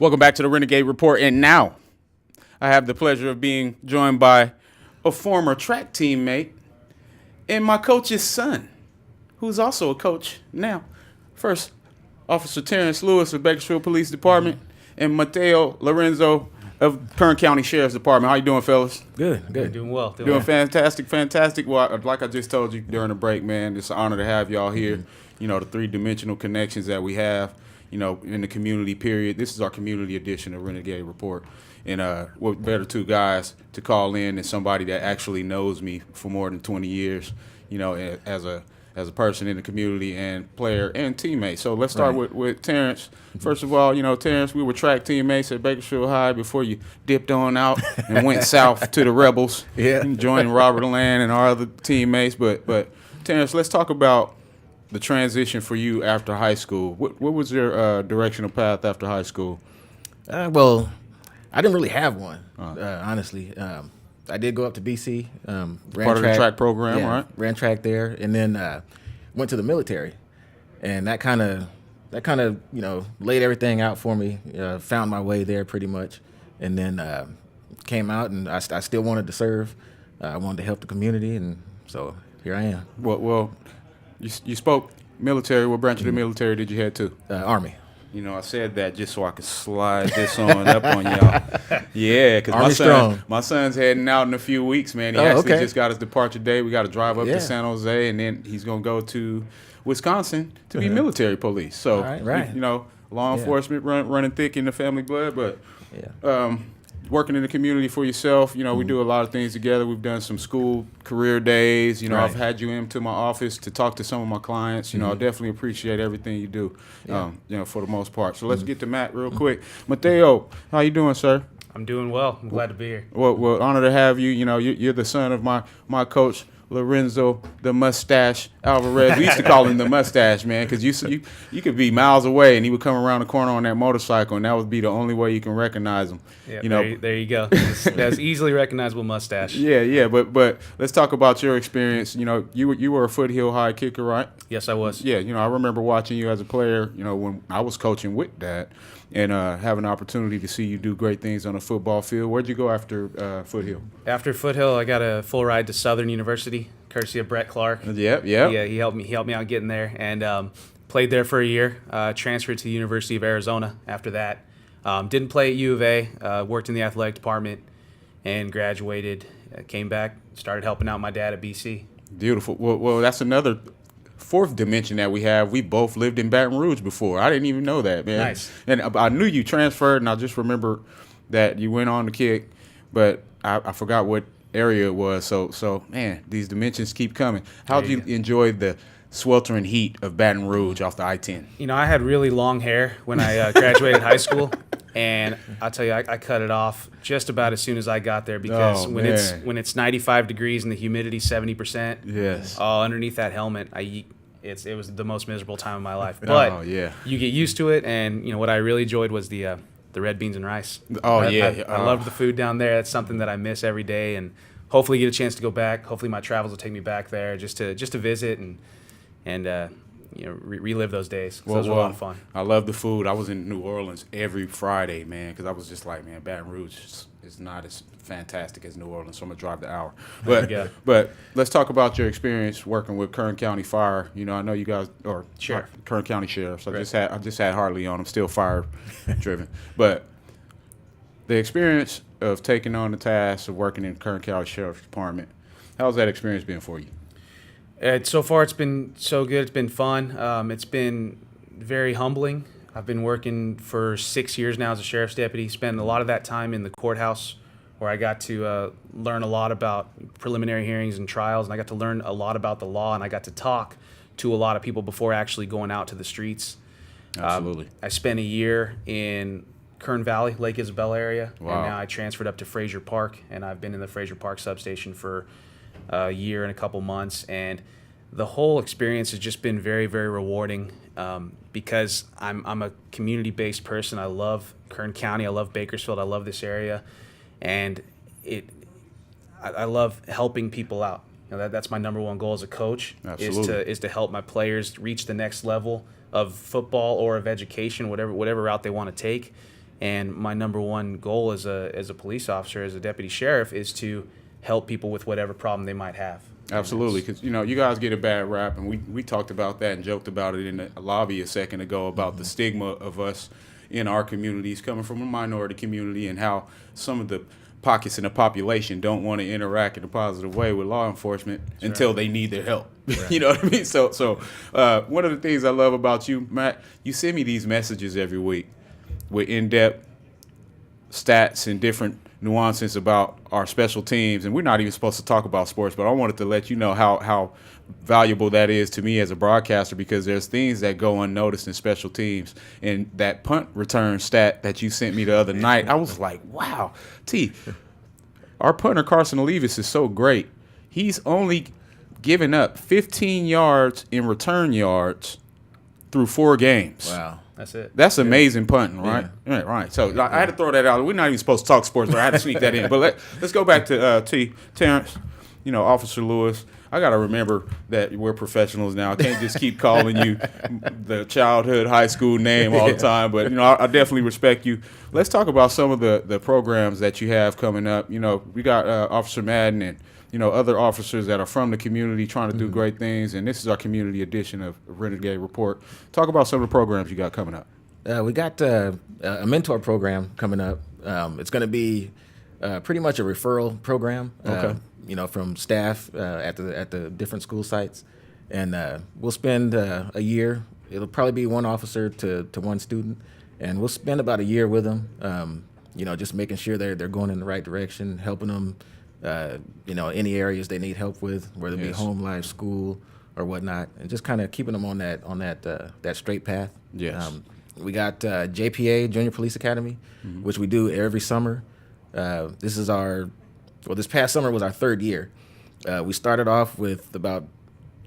Welcome back to the Renegade Report, and now I have the pleasure of being joined by a former track teammate and my coach's son, who's also a coach now. First, Officer Terrance Lewis of Bakersfield Police Department and Mateo Lorenzo of Kern County Sheriff's Department. How you doing, fellas? Good. Doing well. Doing fantastic. Well, like I just told you during the break, man, it's an honor to have y'all here. You know, the three-dimensional connections that we have, you know, in the community period. This is our community edition of Renegade Report. And what better two guys to call in than somebody that actually knows me for more than 20 years, you know, as a person in the community and player and teammate. So let's start with Terrance. First of all, you know, Terrance, we were track teammates at Bakersfield High before you dipped on out and went south to the Rebels. Yeah. Joining Robert Land and our other teammates. But Terrance, let's talk about the transition for you after high school. What was your directional path after high school? Well, I didn't really have one, honestly. I did go up to BC. Ran Part of the track program, right? Ran track there, and then went to the military, and that kind of you know laid everything out for me. Found my way there pretty much, and then came out, and I still wanted to serve. I wanted to help the community, and so here I am. Well, you spoke military. What branch of the military did you head to? Army. You know, I said that just so I could slide this on up on y'all. Yeah, because my son's heading out in a few weeks, man. He actually just got his departure date. We got to drive up to San Jose, and then he's going to go to Wisconsin to be military police. So, right. You know, law enforcement running thick in the family blood, but working in the community for yourself, you know, we do a lot of things together. We've done some school career days. You know, I've had you into my office to talk to some of my clients. You know, I definitely appreciate everything you do, you know, for the most part. So let's get to Matt real quick. Mateo, how you doing, sir? I'm doing well. I'm glad to be here. Well, honor to have you. You know, you're the son of my coach, Lorenzo the Mustache Alvarez. We used to call him the Mustache, man, because you could be miles away and he would come around the corner on that motorcycle, and that would be the only way you can recognize him. Yeah, you know, there you go. That's easily recognizable mustache. Yeah. But let's talk about your experience. You know, you were a Foothill High kicker, right? Yes, I was. Yeah. You know, I remember watching you as a player. You know, when I was coaching with that, and having an opportunity to see you do great things on a football field. Where'd you go after Foothill? After Foothill, I got a full ride to Southern University, courtesy of Brett Clark. Yep. Yeah, he helped me out getting there, and played there for a year. Transferred to the University of Arizona after that. Didn't play at U of A. Worked in the athletic department, and graduated. Came back, started helping out my dad at BC. Beautiful. Well, that's another fourth dimension that we have. We both lived in Baton Rouge before. I didn't even know that, man. Nice. And I knew you transferred, and I just remember that you went on to kick, but I forgot what area it was. So man, these dimensions keep coming. How did you enjoy the sweltering heat of Baton Rouge off the I-10? You know, I had really long hair when I graduated high school, and I'll tell you, I cut it off just about as soon as I got there because when it's 95 degrees and the humidity 70%, yes, underneath that helmet, it was the most miserable time of my life. But you get used to it, and you know what I really enjoyed was the red beans and rice. I loved the food down there. That's something that I miss every day, and hopefully get a chance to go back. Hopefully my travels will take me back there just to visit and you know, relive those days. Those were a lot of fun. I love the food. I was in New Orleans every Friday, man, because I was just like, man, Baton Rouge is not as fantastic as New Orleans, so I'm gonna drive the hour. But let's talk about your experience working with Kern County Fire. You know, I know you guys are Kern County Sheriffs. I just had Hartley on. I'm still fire driven, but the experience of taking on the task of working in Kern County Sheriff's Department, how's that experience been for you? So far, it's been so good. It's been fun. It's been very humbling. I've been working for 6 years now as a sheriff's deputy. Spent a lot of that time in the courthouse, where I got to learn a lot about preliminary hearings and trials, and I got to learn a lot about the law, and I got to talk to a lot of people before actually going out to the streets. Absolutely. I spent a year in Kern Valley, Lake Isabella area, wow. And now I transferred up to Fraser Park, and I've been in the Fraser Park substation for a year and a couple months, and the whole experience has just been very, very rewarding because I'm a community-based person. I love Kern County. I love Bakersfield. I love this area, and I love helping people out. You know, that's my number one goal as a coach. Absolutely. is to help my players reach the next level of football or of education, whatever route they want to take. And my number one goal as a police officer, as a deputy sheriff, is to help people with whatever problem they might have. Absolutely, because you guys get a bad rap, and we talked about that and joked about it in the lobby a second ago about the stigma of us in our communities coming from a minority community and how some of the pockets in the population don't want to interact in a positive way with law enforcement until they need their help. Right. You know what I mean? So one of the things I love about you, Matt, you send me these messages every week with in-depth stats and different nuances about our special teams, and we're not even supposed to talk about sports, but I wanted to let you know how valuable that is to me as a broadcaster, because there's things that go unnoticed in special teams. And that punt return stat that you sent me the other night, I was like, wow, our punter Carson Olivas is so great. He's only given up 15 yards in return yards through 4 games. Wow. That's it. That's amazing punting, right? Yeah. Right. So I had to throw that out. We're not even supposed to talk sports, but I had to sneak that in. But let's go back to Terrance, Officer Lewis. I got to remember that we're professionals now. I can't just keep calling you the childhood high school name all the time. But, I definitely respect you. Let's talk about some of the programs that you have coming up. We got Officer Madden and, other officers that are from the community trying to do great things. And this is our community edition of Renegade Report. Talk about some of the programs you got coming up. We got a mentor program coming up. It's going to be pretty much a referral program. Okay. From staff at the different school sites, and we'll spend a year. It'll probably be one officer to one student, and we'll spend about a year with them. Just making sure they're going in the right direction, helping them. Any areas they need help with, whether it be home life, school, or whatnot, and just kind of keeping them on that straight path. Yes. We got JPA, Junior Police Academy, which we do every summer. This past summer was our 3rd year. We started off with about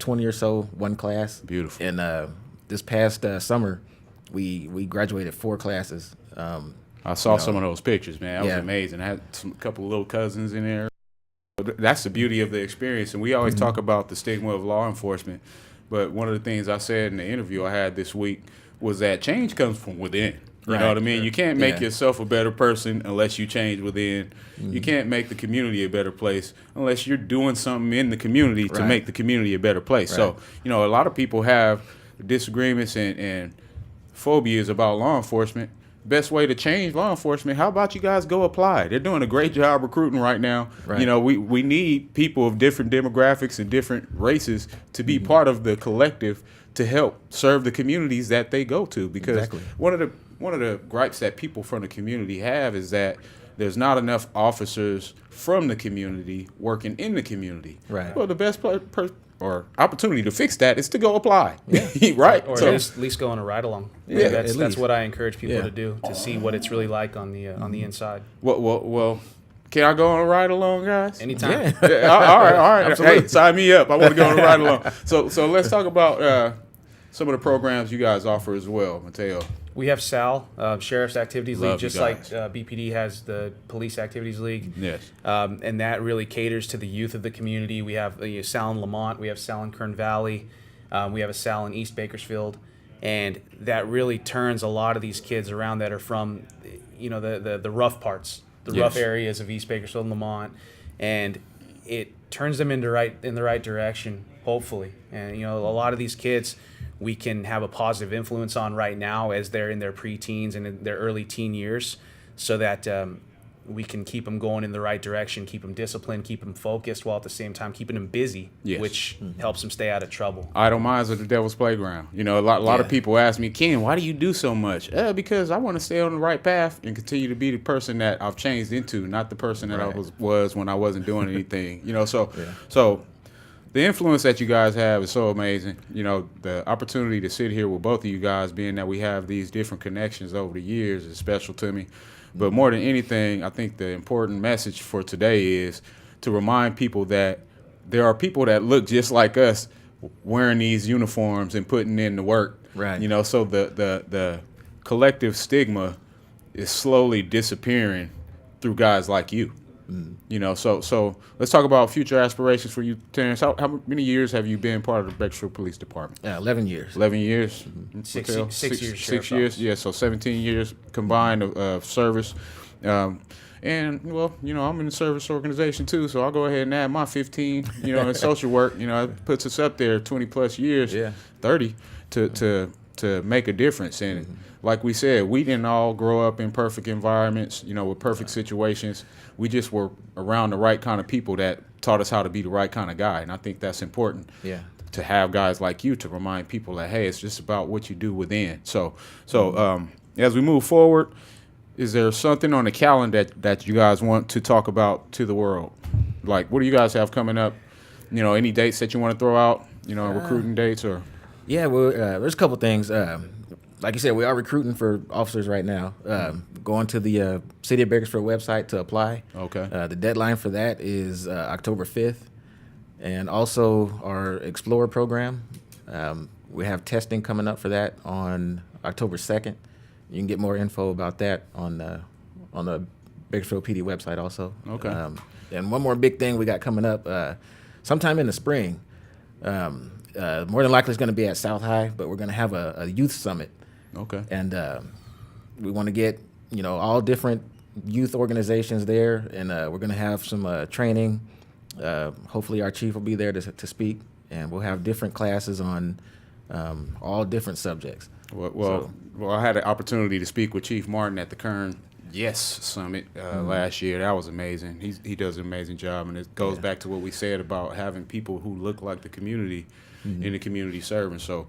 20 or so, one class. Beautiful. And this past summer, we graduated 4 classes. I saw some of those pictures, man. That was amazing. I had a couple of little cousins in there. That's the beauty of the experience. And we always talk about the stigma of law enforcement. But one of the things I said in the interview I had this week was that change comes from within. You know what I mean? You can't make yourself a better person unless you change within. You can't make the community a better place unless you're doing something in the community to make the community a better place. So, a lot of people have disagreements and phobias about law enforcement. Best way to change law enforcement, how about you guys go apply? They're doing a great job recruiting right now. Right. We need people of different demographics and different races to be part of the collective to help serve the communities that they go to. Because one of the gripes that people from the community have is that there's not enough officers from the community working in the community. Right. Well, the best or opportunity to fix that is to go apply. Right? Or at least go on a ride along. Yeah, that's what I encourage people to do, to see what it's really like on the inside. Well, can I go on a ride along, guys? Anytime. Yeah. All right. Hey, sign me up. I want to go on a ride along. So let's talk about some of the programs you guys offer as well, Mateo. We have SAL, Sheriff's Activities Love League, just you like guys. BPD has the Police Activities League. Yes. And that really caters to the youth of the community. We have SAL in Lamont. We have SAL in Kern Valley. We have a SAL in East Bakersfield. And that really turns a lot of these kids around that are from, the rough parts, the rough areas of East Bakersfield and Lamont. And it turns them in the right direction, hopefully. And, a lot of these kids we can have a positive influence on right now as they're in their preteens and in their early teen years, so that we can keep them going in the right direction, keep them disciplined, keep them focused, while at the same time keeping them busy, which helps them stay out of trouble. Idle minds are the devil's playground. A lot of people ask me, Ken, why do you do so much? Because I want to stay on the right path and continue to be the person that I've changed into, not the person that I was when I wasn't doing anything. So the influence that you guys have is so amazing. The opportunity to sit here with both of you guys, being that we have these different connections over the years, is special to me. But more than anything, I think the important message for today is to remind people that there are people that look just like us wearing these uniforms and putting in the work. Right. So the collective stigma is slowly disappearing through guys like you. You know, so let's talk about future aspirations for you, Terrance. How many years have you been part of the Bakersfield Police Department? 11 years. 11 years. Six Mateo? years. Six Sheriff's years. office. Yeah, so 17 years combined of service. And well, you know, I'm in the service organization too, so I'll go ahead and add my 15. You know, in social work. You know, it puts us up there 20 plus years, 30 to make a difference. And like we said, we didn't all grow up in perfect environments, you know, with perfect situations. We just were around the right kind of people that taught us how to be the right kind of guy. And I think that's important to have guys like you to remind people that, hey, it's just about what you do within. So as we move forward, is there something on the calendar that you guys want to talk about to the world? Like, what do you guys have coming up? You know, any dates that you want to throw out, you know, recruiting dates or? Yeah, well, there's a couple things. Like you said, we are recruiting for officers right now. Going to the City of Bakersfield website to apply. Okay. The deadline for that is October 5th. And also our Explorer program. We have testing coming up for that on October 2nd. You can get more info about that on the Bakersfield PD website also. Okay. And one more big thing we got coming up sometime in the spring. More than likely it's going to be at South High, but we're going to have a youth summit. Okay. And we want to get, you know, all different youth organizations there, and we're going to have some training. Hopefully our chief will be there to speak, and we'll have different classes on all different subjects. Well, I had an opportunity to speak with Chief Martin at the Kern Summit last year. That was amazing. He does an amazing job, and it goes back to what we said about having people who look like the community in the community serving. So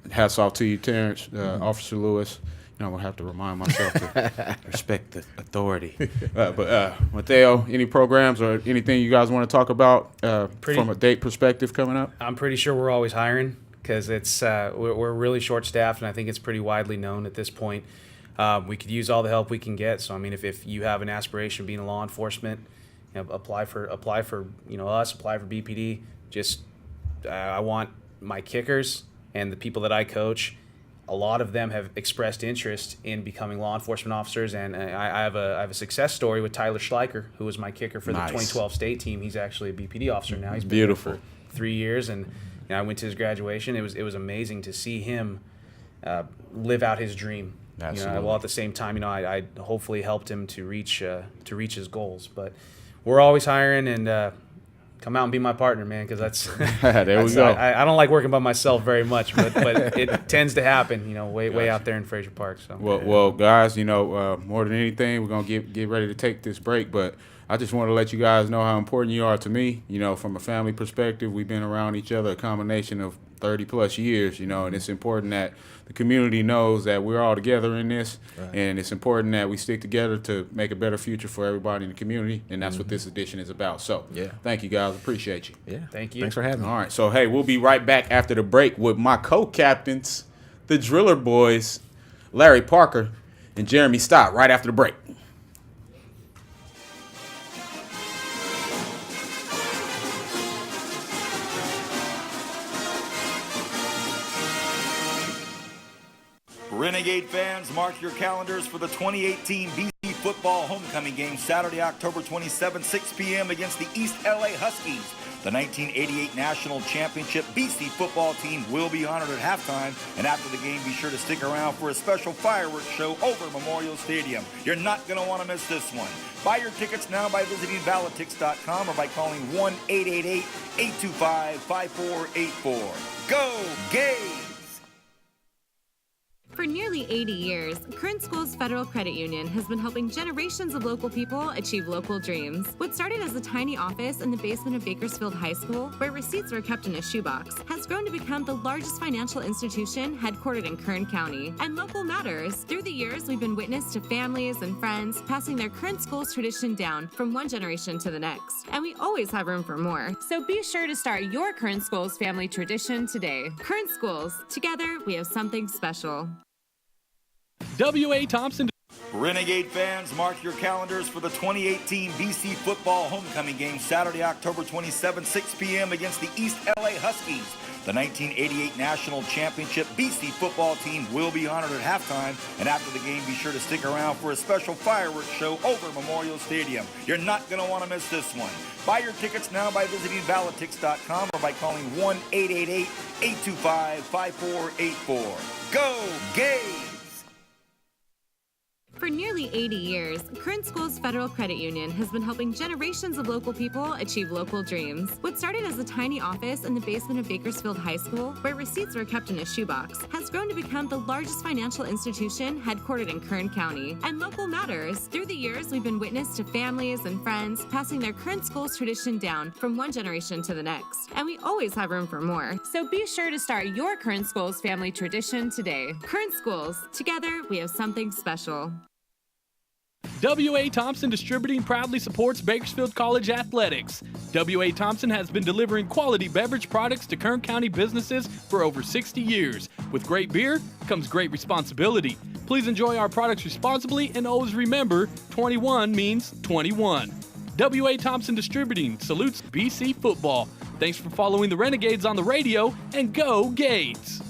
hats off to you, Terrance, Officer Lewis. You know, I'm going to have to remind myself to respect the authority. But Mateo, any programs or anything you guys want to talk about from a date perspective coming up? I'm pretty sure we're always hiring because it's we're really short-staffed, and I think it's pretty widely known at this point. We could use all the help we can get. So I mean, if you have an aspiration of being a law enforcement, you know, apply for you know us, apply for BPD. Just I want my kickers and the people that I coach. A lot of them have expressed interest in becoming law enforcement officers, and I have a success story with Tyler Schleicher, who was my kicker for the 2012 state team. He's actually a BPD officer now. He's been there for 3 years, and you know, I went to his graduation. It was amazing to see him live out his dream. Absolutely. You know, while at the same time, you know, I hopefully helped him to reach his goals. But we're always hiring, and come out and be my partner, man, because that's there we go. I don't like working by myself very much, but it tends to happen, you know, way out there in Fraser Park. So well, guys, you know, more than anything, we're gonna get ready to take this break, but I just want to let you guys know how important you are to me. You know, from a family perspective, we've been around each other a combination of 30 plus years, you know, and it's important that the community knows that we're all together in this, and it's important that we stick together to make a better future for everybody in the community, and that's what this edition is about. So thank you guys, appreciate you. Thank you. Thanks for having me. All right, so hey, we'll be right back after the break with my co-captains, the Driller Boys, Larry Parker and Jeremy Stott, right after the break. Renegade fans, mark your calendars for the 2018 BC football homecoming game, Saturday, October 27, 6 p.m. against the East LA Huskies. The 1988 National Championship BC football team will be honored at halftime, and after the game, be sure to stick around for a special fireworks show over Memorial Stadium. You're not going to want to miss this one. Buy your tickets now by visiting Validtix.com or by calling 1-888-825-5484. Go Gays! For nearly 80 years, Current Schools Federal Credit Union has been helping generations of local people achieve local dreams. What started as a tiny office in the basement of Bakersfield High School, where receipts were kept in a shoebox, has grown to become the largest financial institution headquartered in Kern County. And local matters. Through the years, we've been witness to families and friends passing their Current Schools tradition down from one generation to the next. And we always have room for more. So be sure to start your Current Schools family tradition today. Current Schools, together we have something special. W.A. Thompson. Renegade fans, mark your calendars for the 2018 BC football homecoming game Saturday, October 27, 6 p.m. against the East LA Huskies. The 1988 National Championship BC football team will be honored at halftime, and after the game, be sure to stick around for a special fireworks show over Memorial Stadium. You're not going to want to miss this one. Buy your tickets now by visiting Validtix.com or by calling 1-888-825-5484. Go Gays! For nearly 80 years, Current Schools Federal Credit Union has been helping generations of local people achieve local dreams. What started as a tiny office in the basement of Bakersfield High School, where receipts were kept in a shoebox, has grown to become the largest financial institution headquartered in Kern County. And local matters. Through the years, we've been witness to families and friends passing their Current Schools tradition down from one generation to the next. And we always have room for more. So be sure to start your Current Schools family tradition today. Current Schools, together we have something special. W.A. Thompson Distributing proudly supports Bakersfield College athletics. W.A. Thompson has been delivering quality beverage products to Kern County businesses for over 60 years. With great beer comes great responsibility. Please enjoy our products responsibly and always remember, 21 means 21. W.A. Thompson Distributing salutes BC football. Thanks for following the Renegades on the radio, and go Gades!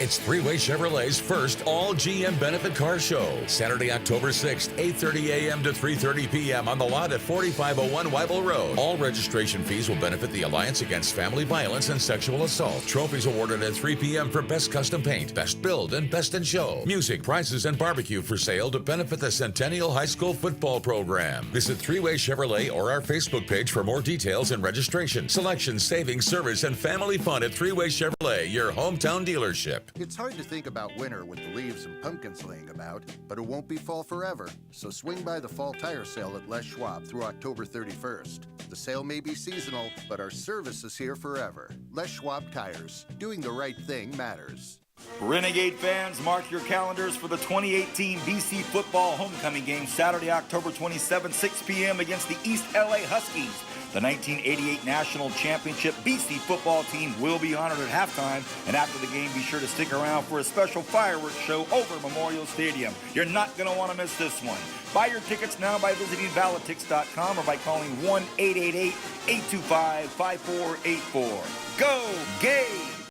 It's Three-Way Chevrolet's first all-GM benefit car show. Saturday, October 6th, 8:30 a.m. to 3:30 p.m. on the lot at 4501 Weibel Road. All registration fees will benefit the Alliance Against Family Violence and Sexual Assault. Trophies awarded at 3 p.m. for Best Custom Paint, Best Build, and Best in Show. Music, prizes, and barbecue for sale to benefit the Centennial High School football program. Visit Three-Way Chevrolet or our Facebook page for more details and registration. Selection, savings, service, and family fun at Three-Way Chevrolet, your hometown dealership. It's hard to think about winter with the leaves and pumpkins laying about, but it won't be fall forever. So swing by the fall tire sale at Les Schwab through October 31st. The sale may be seasonal, but our service is here forever. Les Schwab Tires. Doing the right thing matters. Renegade fans, mark your calendars for the 2018 BC football homecoming game Saturday, October 27, 6 p.m. against the East LA Huskies. The 1988 National Championship BC football team will be honored at halftime, and after the game, be sure to stick around for a special fireworks show over Memorial Stadium. You're not going to want to miss this one. Buy your tickets now by visiting Validtix.com or by calling 1-888-825-5484. Go Gays!